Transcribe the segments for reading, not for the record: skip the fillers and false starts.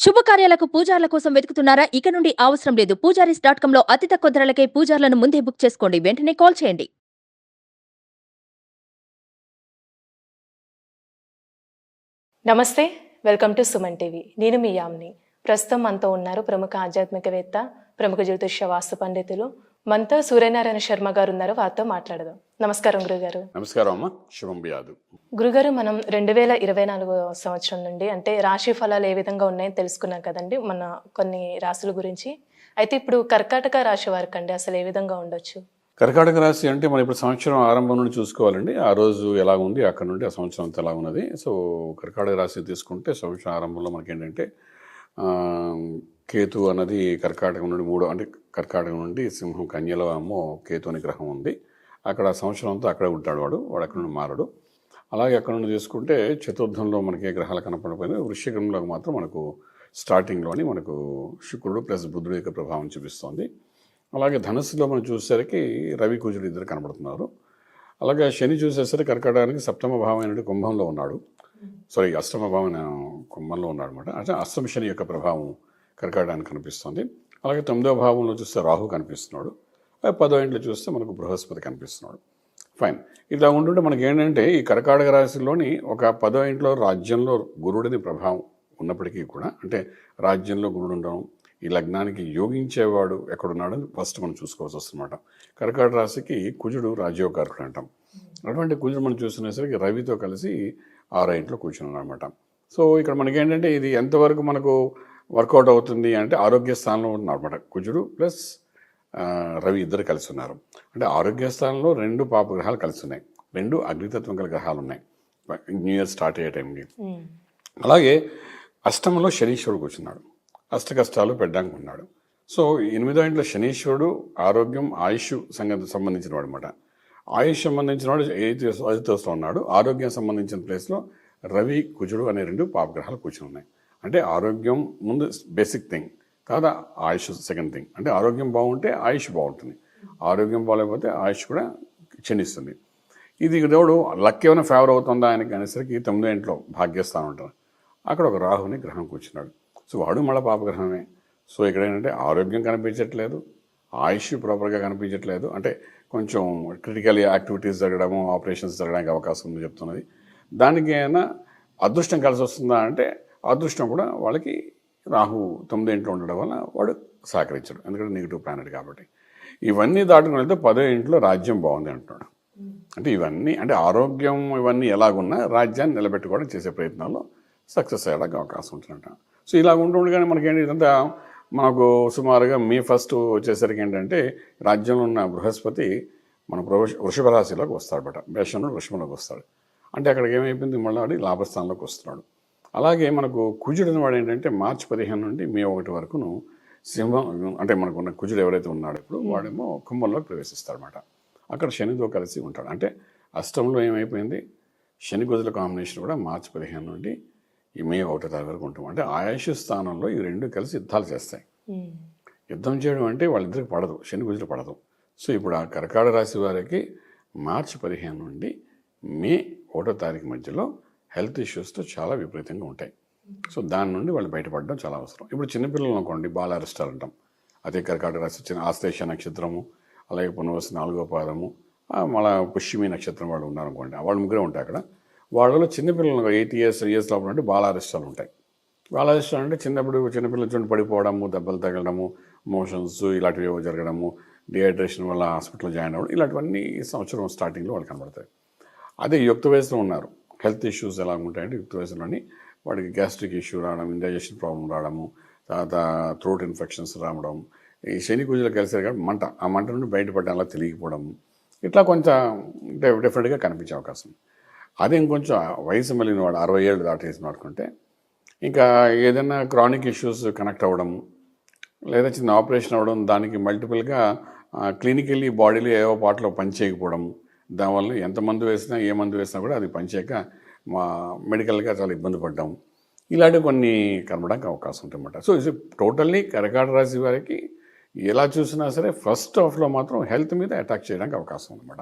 శుభకార్యాలకు పూజార్ల కోసం వెతుకుతున్నారా? ఇక నుండి అవసరం లేదు. పూజారీస్.com లో అతి తక్కువ ధరలకే పూజార్లను ముందే బుక్ చేసుకోండి. వెంటనే కాల్ చేయండి. నమస్తే, వెల్కమ్ టు సుమన్ టీవీ. నేను మీ యామ్ని. ప్రస్తుతం మనతో ఉన్నారు ప్రముఖ ఆధ్యాత్మికవేత్త, ప్రముఖ జ్యోతిష్య వాస్తు పండితులు మనతో సూర్యనారాయణ శర్మ గారు ఉన్నారు. వారితో మాట్లాడదాం. నమస్కారం గురుగారు. నమస్కారం అమ్మ. శుభం బియాదు. గురుగారు, మనం 2024 సంవత్సరం నుండి అంటే రాశి ఫలాలు ఏ విధంగా ఉన్నాయని తెలుసుకున్నాం కదండి, మన కొన్ని రాశుల గురించి. అయితే ఇప్పుడు కర్కాటక రాశి వారికి అండి అసలు ఏ విధంగా ఉండొచ్చు? కర్కాటక రాశి అంటే మనం ఇప్పుడు సంవత్సరం ఆరంభం నుండి చూసుకోవాలండి. ఆ రోజు ఎలా ఉంది, అక్కడ నుండి ఆ సంవత్సరం అంతా ఎలా ఉన్నది. సో కర్కాటక రాశి తీసుకుంటే సంవత్సరం ఆరంభంలో మనకేంటంటే కేతు అన్నది కర్కాటకం నుండి అంటే కర్కాటకం నుండి సింహం కన్యలో ఏమో కేతు అనే గ్రహం ఉంది. అక్కడ సంవత్సరం అంతా అక్కడే ఉంటాడు వాడు అక్కడ నుండి మారడు. అలాగే అక్కడ నుండి తీసుకుంటే చతుర్థంలో మనకి ఏ గ్రహాలు కనపడకపోయినా వృశ్చికంలో మాత్రం మనకు స్టార్టింగ్లోని మనకు శుక్రుడు ప్లస్ బుధుడు యొక్క ప్రభావం చూపిస్తుంది. అలాగే ధనుస్సులో మనం చూసేసరికి రవి కుజుడు ఇద్దరు కనబడుతున్నారు. అలాగే శని చూసేసరికి కర్కాటకానికి సప్తమ భావం అయినట్టు కుంభంలో ఉన్నాడు. అష్టమ భావం కుంభంలో ఉన్నాడు అనమాట. అంటే అష్టమ శని యొక్క ప్రభావం కర్కాటకానికి కనిపిస్తుంది. అలాగే 9వ భావంలో చూస్తే రాహు కనిపిస్తున్నాడు. 10వ ఇంట్లో చూస్తే మనకు బృహస్పతి కనిపిస్తున్నాడు. ఫైన్. ఇలా ఉంటుంటే మనకి ఏంటంటే ఈ కర్కాటక రాశిలోని ఒక 10వ ఇంట్లో రాజ్యంలో గురుడిని ప్రభావం ఉన్నప్పటికీ కూడా, అంటే రాజ్యంలో గురుడు ఉండడం, ఈ లగ్నానికి యోగించేవాడు ఎక్కడున్నాడని ఫస్ట్ మనం చూసుకోవాల్సి వస్తుందన్నమాట. కర్కాటక రాశికి కుజుడు రాజ్యోకారకుడు అంటాం. అటువంటి కుజుడు మనం చూస్తున్నసరికి రవితో కలిసి 6వ ఇంట్లో కూర్చున్నాడు అనమాట. సో ఇక్కడ మనకి ఏంటంటే ఇది ఎంతవరకు మనకు వర్కౌట్ అవుతుంది అంటే ఆరోగ్య స్థానంలో ఉన్నాడు అనమాట. కుజుడు ప్లస్ రవి ఇద్దరు కలిసి ఉన్నారు. అంటే ఆరోగ్య స్థానంలో 2 పాపగ్రహాలు కలిసి ఉన్నాయి, 2 అగ్నితత్వం గల గ్రహాలు ఉన్నాయి న్యూ ఇయర్ స్టార్ట్ అయ్యే టైంకి. అలాగే అష్టమంలో శనీశ్వరుడు కూర్చున్నాడు, అష్ట కష్టాలు పెట్టడానికి ఉన్నాడు. సో 8వ ఇంట్లో శనీశ్వరుడు ఆరోగ్యం ఆయుష్ సంబంధించిన వాడు అనమాట. ఆయుష్ సంబంధించిన వాడు 8th హౌస్లో ఉన్నాడు. ఆరోగ్యం సంబంధించిన ప్లేస్లో రవి కుజుడు అనే 2 పాపగ్రహాలు కూర్చుని ఉన్నాయి. అంటే ఆరోగ్యం ముందు బేసిక్ థింగ్, కాదా ఆయుష్ సెకండ్ థింగ్. అంటే ఆరోగ్యం బాగుంటే ఆయుష్ బాగుంటుంది, ఆరోగ్యం బాగాలేకపోతే ఆయుష్ కూడా క్షీణిస్తుంది. ఇది దేవుడు లక్ ఏమైనా ఫేవర్ అవుతుందా ఆయనకి అనేసరికి 9వ ఇంట్లో భాగ్యస్థానం ఉంటారు. అక్కడ ఒక రాహుని గ్రహం కూర్చున్నాడు. సో వాడు మళ్ళీ పాపగ్రహమే. సో ఇక్కడ ఏంటంటే ఆరోగ్యం కనిపించట్లేదు, ఆయుష్ ప్రాపర్గా కనిపించట్లేదు. అంటే కొంచెం క్రిటికల్ యాక్టివిటీస్ జరగడము, ఆపరేషన్స్ జరగడానికి అవకాశం ఉంది చెప్తున్నది. దానికి ఏమైనా అదృష్టం కలిసి వస్తుందా అంటే అదృష్టం కూడా వాళ్ళకి రాహు 9వ ఇంట్లో ఉండడం వల్ల వాడు సహకరించడు, ఎందుకంటే నెగిటివ్ ప్లానెట్ కాబట్టి. ఇవన్నీ దాటుకుని వెళ్తే 10వ ఇంట్లో రాజ్యం బాగుంది అంటున్నాడు. అంటే ఇవన్నీ అంటే ఆరోగ్యం ఇవన్నీ ఎలాగున్నా రాజ్యాన్ని నిలబెట్టుకోవడం చేసే ప్రయత్నాల్లో సక్సెస్ అయ్యడానికి అవకాశం ఉంటుందంట. సో ఇలా ఉంటుండగానే మనకేంటి ఇదంతా మనకు సుమారుగా మే 1 వచ్చేసరికి ఏంటంటే రాజ్యంలో ఉన్న బృహస్పతి మన వృషభ రాశిలోకి వస్తాడట. మేషంలో వృషభంలోకి వస్తాడు. అంటే అక్కడికి ఏమైపోయింది, మళ్ళీ వాడి లాభస్థానంలోకి వస్తున్నాడు. అలాగే మనకు కుజుడు వాడు ఏంటంటే మార్చి 15 నుండి మే 1 వరకును సింహం, అంటే మనకున్న కుజుడు ఎవరైతే ఉన్నాడో ఇప్పుడు వాడేమో కుంభంలోకి ప్రవేశిస్తాడనమాట. అక్కడ శనితో కలిసి ఉంటాడు. అంటే అష్టంలో ఏమైపోయింది, శని కుజుల కాంబినేషన్ కూడా మార్చి 15 నుండి ఈ మే 1 తారీఖు వరకు ఉంటాం. అంటే ఆయుష్ స్థానంలో ఈ 2 కలిసి యుద్ధాలు చేస్తాయి. యుద్ధం చేయడం అంటే వాళ్ళిద్దరికి పడదు, శని కుజులు పడదు. సో ఇప్పుడు ఆ కర్కాటక రాశి వారికి మార్చి 15 నుండి మే 1 తారీఖు మధ్యలో హెల్త్ ఇష్యూస్తో చాలా విపరీతంగా ఉంటాయి. సో దాని నుండి వాళ్ళు బయటపడడం చాలా అవసరం. ఇప్పుడు చిన్నపిల్లలు అనుకోండి, బాలారిష్టాలు అంటాం. అదే కర్కాటక రాశి చిన్న ఆశ్లేష నక్షత్రము, అలాగే పునర్వసు 4వ పాదము, మళ్ళీ పుష్యమి నక్షత్రం వాళ్ళు ఉన్నారనుకోండి, వాళ్ళు ముగ్గురే ఉంటాయి అక్కడ. వాళ్ళలో చిన్నపిల్లలు 8 years లోపల నుండి బాలారిష్టాలు ఉంటాయి. బాలారిష్టాలు అంటే చిన్నపిల్లల చూడండి పడిపోవడము, దెబ్బలు తగలడము, మోషన్స్ ఇలాంటివి జరగడము, డిహైడ్రేషన్ వల్ల హాస్పిటల్లో జాయిన్ అవ్వడం, ఇలాంటివన్నీ ఈ సంవత్సరం స్టార్టింగ్లో వాళ్ళు కనబడతాయి. అదే యుక్త వయసులో ఉన్నారు, హెల్త్ ఇష్యూస్ ఎలా ఉంటాయంటే యుక్త వయసులోని వాడికి గ్యాస్ట్రిక్ ఇష్యూ రావడం, ఇండైజెషన్ ప్రాబ్లం రావడము, తర్వాత థ్రోట్ ఇన్ఫెక్షన్స్ రావడం, ఈ శని కుజులు కలిసారు కాబట్టి ఆ మంట నుండి బయటపడడంలా తెలియకపోవడం, ఇట్లా కొంచెం డిఫరెంట్గా కనిపించే అవకాశం. అదే ఇంకొంచెం వయసు మళ్ళిన వాడు 60 ఏళ్ళు దాటేసి వాడుకుంటే ఇంకా ఏదైనా క్రానిక్ ఇష్యూస్ కనెక్ట్ అవ్వడము, లేదా చిన్న ఆపరేషన్ అవ్వడం, దానికి మల్టిపుల్గా క్లినికల్లీ బాడీలో ఏవో పాటలో పని చేయకపోవడము, దానివల్ల ఎంత మందు వేసినా ఏ మందు వేసినా కూడా అది పనిచేయక మెడికల్గా చాలా ఇబ్బంది పడ్డాము, ఇలాంటివి కొన్ని కనబడడానికి అవకాశం ఉంటుందన్నమాట. సో ఇది టోటల్లీ కర్కాటక రాశి వారికి ఎలా చూసినా సరే ఫస్ట్ హాఫ్లో మాత్రం హెల్త్ మీద అటాక్ చేయడానికి అవకాశం ఉందన్నమాట.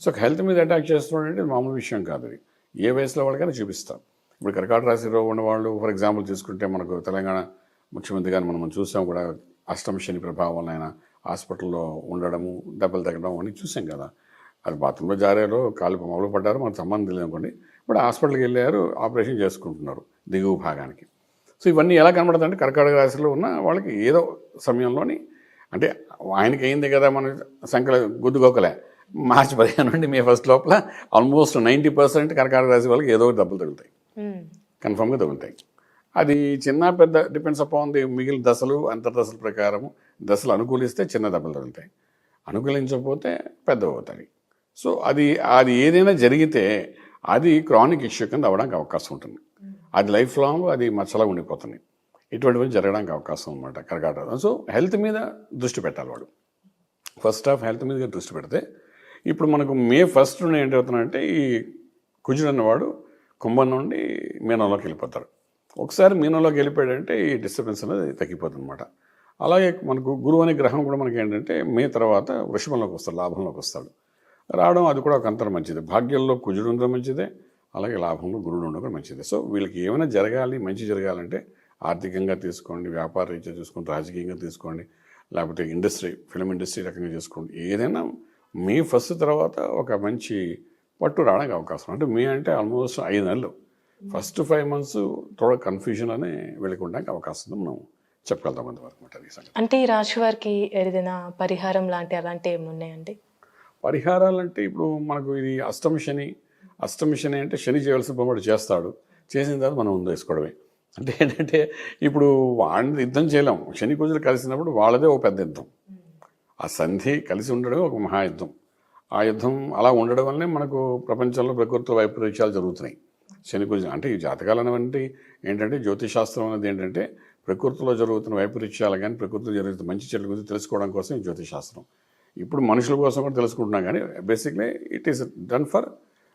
సో హెల్త్ మీద అటాక్ చేస్తున్నాడంటే మామూలు విషయం కాదు, అది ఏ వయసులో వాళ్ళకైనా చూపిస్తాం. ఇప్పుడు కర్కాటక రాశిలో ఉన్నవాళ్ళు ఫర్ ఎగ్జాంపుల్ తీసుకుంటే మనకు తెలంగాణ ముఖ్యమంత్రి గారిని మనం చూసాం కూడా, అష్టమ శని ప్రభావం వల్ల ఆయన హాస్పిటల్లో ఉండడము, దెబ్బలు తగ్గడం అని చూసాం కదా. అది బాత్రూంలో జారేలో కాలు మొదలు పడ్డారు, మనకు సంబంధం లేదు అనుకోండి. ఇప్పుడు హాస్పిటల్కి వెళ్ళారు, ఆపరేషన్ చేసుకుంటున్నారు దిగువ భాగానికి. సో ఇవన్నీ ఎలా కనబడుతుందంటే కర్కాటక రాశిలో ఉన్న వాళ్ళకి ఏదో సమయంలోని, అంటే ఆయనకి అయింది కదా మన సంఖ్యలో గుద్దుగోకలే, మార్చి 15 నుండి మే 1 లోపల ఆల్మోస్ట్ 90% కర్కాటక రాశి వాళ్ళకి ఏదో ఒక దెబ్బలు తగులుతాయి, కన్ఫామ్గా తగులుతాయి. అది చిన్న పెద్ద డిపెండ్స్ అపాన్ ది మిగిలిన దశలు, అంతర్దశల ప్రకారము. దశలు అనుకూలిస్తే చిన్న దెబ్బలు తగులుతాయి, అనుకూలించకపోతే పెద్ద అవుతాయి. సో అది ఏదైనా జరిగితే అది క్రానిక్ ఇష్యూ కింద అవ్వడానికి అవకాశం ఉంటుంది. అది లైఫ్ లాంగ్ అది మచ్చలా ఉండిపోతుంది. ఇటువంటివి జరగడానికి అవకాశం అనమాట కర్కాటక. సో హెల్త్ మీద దృష్టి పెట్టాలి వాడు. ఫస్ట్ హాఫ్ హెల్త్ మీద దృష్టి పెడితే, ఇప్పుడు మనకు మే 1 నుండి ఏంటవుతుందంటే ఈ కుజుడు అన్నవాడు కుంభం నుండి మీనంలోకి వెళ్ళిపోతాడు. ఒకసారి మీనంలోకి వెళ్ళిపోయాడంటే ఈ డిస్టర్బెన్స్ అనేది తగ్గిపోతుంది అనమాట. అలాగే మనకు గురువు అనే గ్రహం కూడా మనకి ఏంటంటే మే తర్వాత వృషభంలోకి వస్తాడు, లాభంలోకి వస్తాడు. రావడం అది కూడా ఒక అంతరం మంచిది. భాగ్యంలో కుజుడు ఉండడం మంచిదే, అలాగే లాభంలో గురుడు ఉండడం కూడా మంచిదే. సో వీళ్ళకి ఏమైనా జరగాలి, మంచి జరగాలంటే ఆర్థికంగా తీసుకోండి, వ్యాపార రీత్యా తీసుకోండి, రాజకీయంగా తీసుకోండి, లేకపోతే ఇండస్ట్రీ, ఫిలిం ఇండస్ట్రీ రకంగా చేసుకోండి. ఏదైనా మే 1 తర్వాత ఒక మంచి పట్టు రావడానికి అవకాశం. అంటే మే అంటే ఆల్మోస్ట్ 5 నెలలు. ఫస్ట్ 5 months తోడ కన్ఫ్యూజన్ అనే వీళ్ళకి ఉండడానికి అవకాశం ఉంది, మనం చెప్పగలుగుతాం అంతవరకు అనమాట. అంటే ఈ రాశి వారికి ఏదైనా పరిహారం అలాంటివి ఏమి ఉన్నాయండి? పరిహారాలంటే ఇప్పుడు మనకు ఇది అష్టమ శని అంటే శని చేయవలసిన పని చేస్తాడు, చేసిన తర్వాత మనం ముందు వేసుకోవడమే. అంటే ఏంటంటే ఇప్పుడు వాడిని యుద్ధం చేయలేం, శని కుజులు కలిసినప్పుడు వాళ్ళదే ఒక పెద్ద యుద్ధం. ఆ సంధి కలిసి ఉండడమే ఒక మహాయుద్ధం. ఆ యుద్ధం అలా ఉండడం వల్లనే మనకు ప్రపంచంలో ప్రకృతి వైపరీత్యాలు జరుగుతున్నాయి. శని కుజులు అంటే ఈ జాతకాలు అనేవంటి ఏంటంటే జ్యోతిషాస్త్రం అనేది ఏంటంటే ప్రకృతిలో జరుగుతున్న వైపరీత్యాలు కానీ ప్రకృతిలో జరుగుతున్న మంచి చెడుల గురించి తెలుసుకోవడం కోసం ఈ జ్యోతిషాస్త్రం. ఇప్పుడు మనుషుల కోసం కూడా తెలుసుకుంటున్నాం, కానీ basically it is done for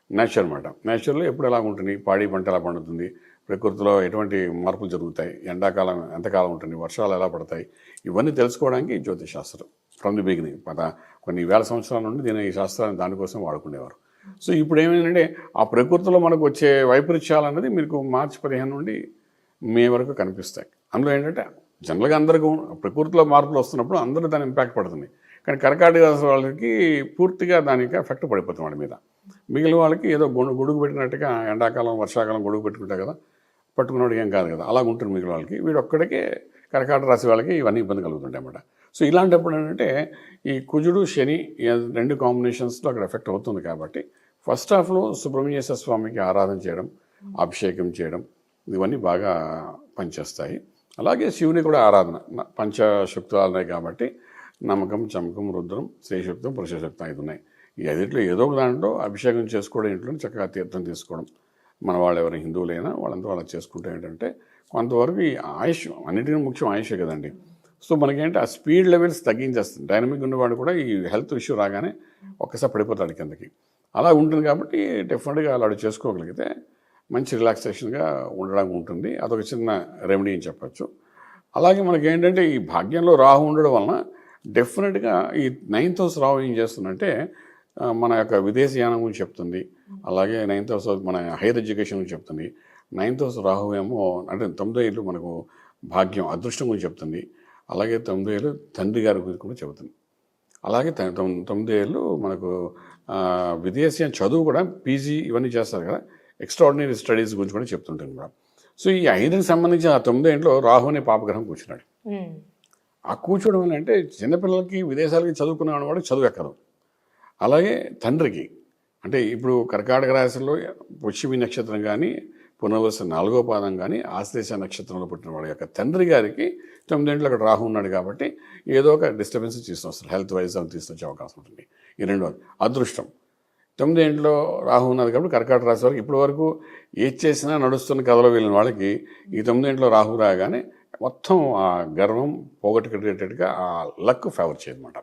nature అనమాట. నేచర్లో ఎప్పుడు ఎలా ఉంటుంది, పాడి పంట ఎలా పండుతుంది, ప్రకృతిలో ఎటువంటి మార్పులు జరుగుతాయి, ఎండాకాలం ఎంతకాలం ఉంటుంది, వర్షాలు ఎలా పడతాయి, ఇవన్నీ తెలుసుకోవడానికి జ్యోతిషాస్త్రం ఫ్రమ్ ది బిగినింగ్ కొన్ని వేల సంవత్సరాల నుండి ఈ శాస్త్రాన్ని దానికోసం వాడుకునేవారు. సో ఇప్పుడు ఏమైందంటే ఆ ప్రకృతిలో మనకు వచ్చే వైపరీత్యాలు అనేది మీకు మార్చి 15 నుండి మే వరకు కనిపిస్తాయి. అందులో ఏంటంటే జనరల్గా అందరికీ ప్రకృతిలో మార్పులు వస్తున్నప్పుడు అందరూ దాని ఇంపాక్ట్ పడుతుంది. కానీ కర్కాటక రాశి వాళ్ళకి పూర్తిగా దానికి ఎఫెక్ట్ పడిపోతుంది వాడి మీద. మిగిలిన వాళ్ళకి ఏదో గొడుగు పెట్టినట్టుగా ఎండాకాలం వర్షాకాలం గొడుగు పెట్టుకుంటారు కదా, పట్టుకున్నవాడికి ఏం కాదు కదా, అలాగ ఉంటుంది మిగిలిన వాళ్ళకి. వీడు ఒక్కడికే కర్కాటక రాశి వాళ్ళకి ఇవన్నీ ఇబ్బంది కలుగుతుంటాయి అన్నమాట. సో ఇలాంటప్పుడు ఏంటంటే ఈ కుజుడు శని 2 కాంబినేషన్స్లో అక్కడ ఎఫెక్ట్ అవుతుంది. కాబట్టి ఫస్ట్ హాఫ్లో సుబ్రహ్మణ్యేశ్వర స్వామికి ఆరాధన చేయడం, అభిషేకం చేయడం, ఇవన్నీ బాగా పనిచేస్తాయి. అలాగే శివుని కూడా ఆరాధన, పంచశక్తులు ఉన్నాయి కాబట్టి నమ్మకం, చమకం, రుద్రం, శ్రీశక్తం, పురుషశక్తం 5 ఉన్నాయి. ఈ 5లో ఏదో ఒక దాంట్లో అభిషేకం చేసుకోవడం, ఇంట్లో చక్కగా తీర్థం తీసుకోవడం, మన వాళ్ళు ఎవరైనా హిందువులైనా వాళ్ళంతా వాళ్ళ చేసుకుంటే ఏంటంటే కొంతవరకు ఈ ఆయుష్, అన్నిటికీ ముఖ్యం ఆయుషే కదండి. సో మనకేంటి ఆ స్పీడ్ లెవెల్స్ తగ్గించేస్తుంది. డైనమిక్ ఉన్నవాడు కూడా ఈ హెల్త్ ఇష్యూ రాగానే ఒక్కసారి పడిపోతాడు కిందకి. అలా ఉంటుంది కాబట్టి డెఫినెట్గా అలా చేసుకోగలిగితే మంచి రిలాక్సేషన్గా ఉండడానికి ఉంటుంది. అదొక చిన్న రెమెడీ అని చెప్పచ్చు. అలాగే మనకేంటంటే ఈ భాగ్యంలో రాహు ఉండడం వలన డెఫినెట్గా ఈ 9th house రాహు ఏం చేస్తుందంటే మన యొక్క విదేశీయానం గురించి చెప్తుంది. అలాగే 9th house మన హైయర్ ఎడ్యుకేషన్ గురించి చెప్తుంది. 9th house రాహు ఏమో అంటే 9వ ఇల్లు మనకు భాగ్యం, అదృష్టం గురించి చెప్తుంది. అలాగే 9వ ఇల్లు తండ్రి గారి గురించి కూడా చెబుతుంది. అలాగే 9వ ఇల్లు మనకు విదేశీ చదువు కూడా పీజీ ఇవన్నీ చేస్తారు కదా, ఎక్స్ట్రాడినరీ స్టడీస్ గురించి కూడా చెప్తుంటుంది కూడా. సో ఈ 5కి సంబంధించి ఆ 9వ ఇంట్లో రాహు అనే పాపగ్రహం కూర్చున్నాడు. ఆ కూర్చోవడం వల్ల అంటే చిన్నపిల్లలకి విదేశాలకి చదువుకున్న వాడికి చదువు ఎక్కదు. అలాగే తండ్రికి అంటే ఇప్పుడు కర్కాటక రాశిలో పుష్యమి నక్షత్రం కానీ పునర్వసు 4వ పాదం కానీ ఆశ్లేష నక్షత్రంలో పుట్టిన వాడి యొక్క తండ్రి గారికి 9వ ఇంట్లో అక్కడ రాహు ఉన్నాడు కాబట్టి ఏదో ఒక డిస్టర్బెన్స్ తీసుకొస్తారు, హెల్త్ వైజ్ అవి తీసుకొచ్చే అవకాశం ఉంటుంది. ఈ 2వ అదృష్టం 9వ ఇంట్లో రాహు ఉన్నది కాబట్టి కర్కాటక రాశి వారికి ఇప్పటి వరకు ఏది చేసినా నడుస్తున్న కథలో వెళ్ళిన వాళ్ళకి ఈ 9వ ఇంట్లో రాహు రాగానే మొత్తం ఆ గర్వం పోగొట్టుకునేటట్టుగా ఆ లక్ ఫేవర్ చేయదన్నమాట.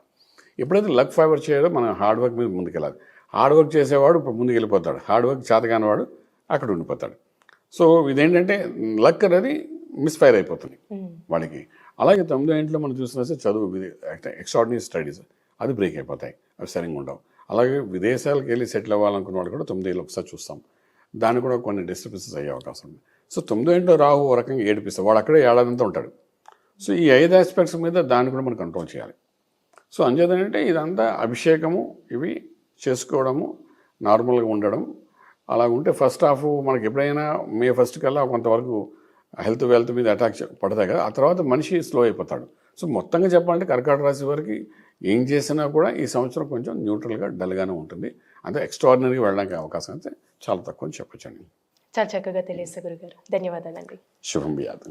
ఎప్పుడైతే లక్ ఫేవర్ చేయడో మనం హార్డ్ వర్క్ మీద ముందుకెళ్ళాలి. హార్డ్ వర్క్ చేసేవాడు ఇప్పుడు ముందుకు వెళ్ళిపోతాడు, హార్డ్ వర్క్ చేతగానివాడు అక్కడ ఉండిపోతాడు. సో ఇదేంటంటే లక్ అనేది మిస్ఫైర్ అయిపోతుంది వాడికి. అలాగే 9వ ఇంట్లో మనం చూసినా చదువు, ఎక్స్ట్రాడినరీ స్టడీస్ అది బ్రేక్ అయిపోతాయి, అవి సరిగ్గా ఉండవు. అలాగే విదేశాలకు వెళ్ళి సెటిల్ అవ్వాలనుకున్న వాళ్ళు కూడా 9వ ఒకసారి చూస్తాం. దానికి కూడా కొన్ని డిస్టర్బెన్సెస్ అయ్యే అవకాశం ఉంది. సో 9వ ఇంట్లో రాహు ఓ రకంగా ఏడిపిస్తాడు, వాడు అక్కడే ఏడాదంతా ఉంటాడు. సో ఈ 5 ఆస్పెక్ట్స్ మీద దాన్ని కూడా మనం కంట్రోల్ చేయాలి. సో అంచేతంటే ఇదంతా అభిషేకము ఇవి చేసుకోవడము, నార్మల్గా ఉండడం అలా ఉంటే ఫస్ట్ హాఫ్ మనకి ఎప్పుడైనా మే 1 కల్లా కొంతవరకు వెల్త్ మీద అటాక్ పడతాయి కదా, ఆ తర్వాత మనిషి స్లో అయిపోతాడు. సో మొత్తంగా చెప్పాలంటే కర్కాటక రాశి వారికి ఏం చేసినా కూడా ఈ సంవత్సరం కొంచెం న్యూట్రల్గా డల్గానే ఉంటుంది. అంతే ఎక్స్ట్రాడినరీగా వెళ్ళడానికి అవకాశం అయితే చాలా తక్కువ అని చెప్పొచ్చండి. చాలా చక్కగా తెలియజేశారు గురుగారు. ధన్యవాదాలండి. శుభం బియాదు.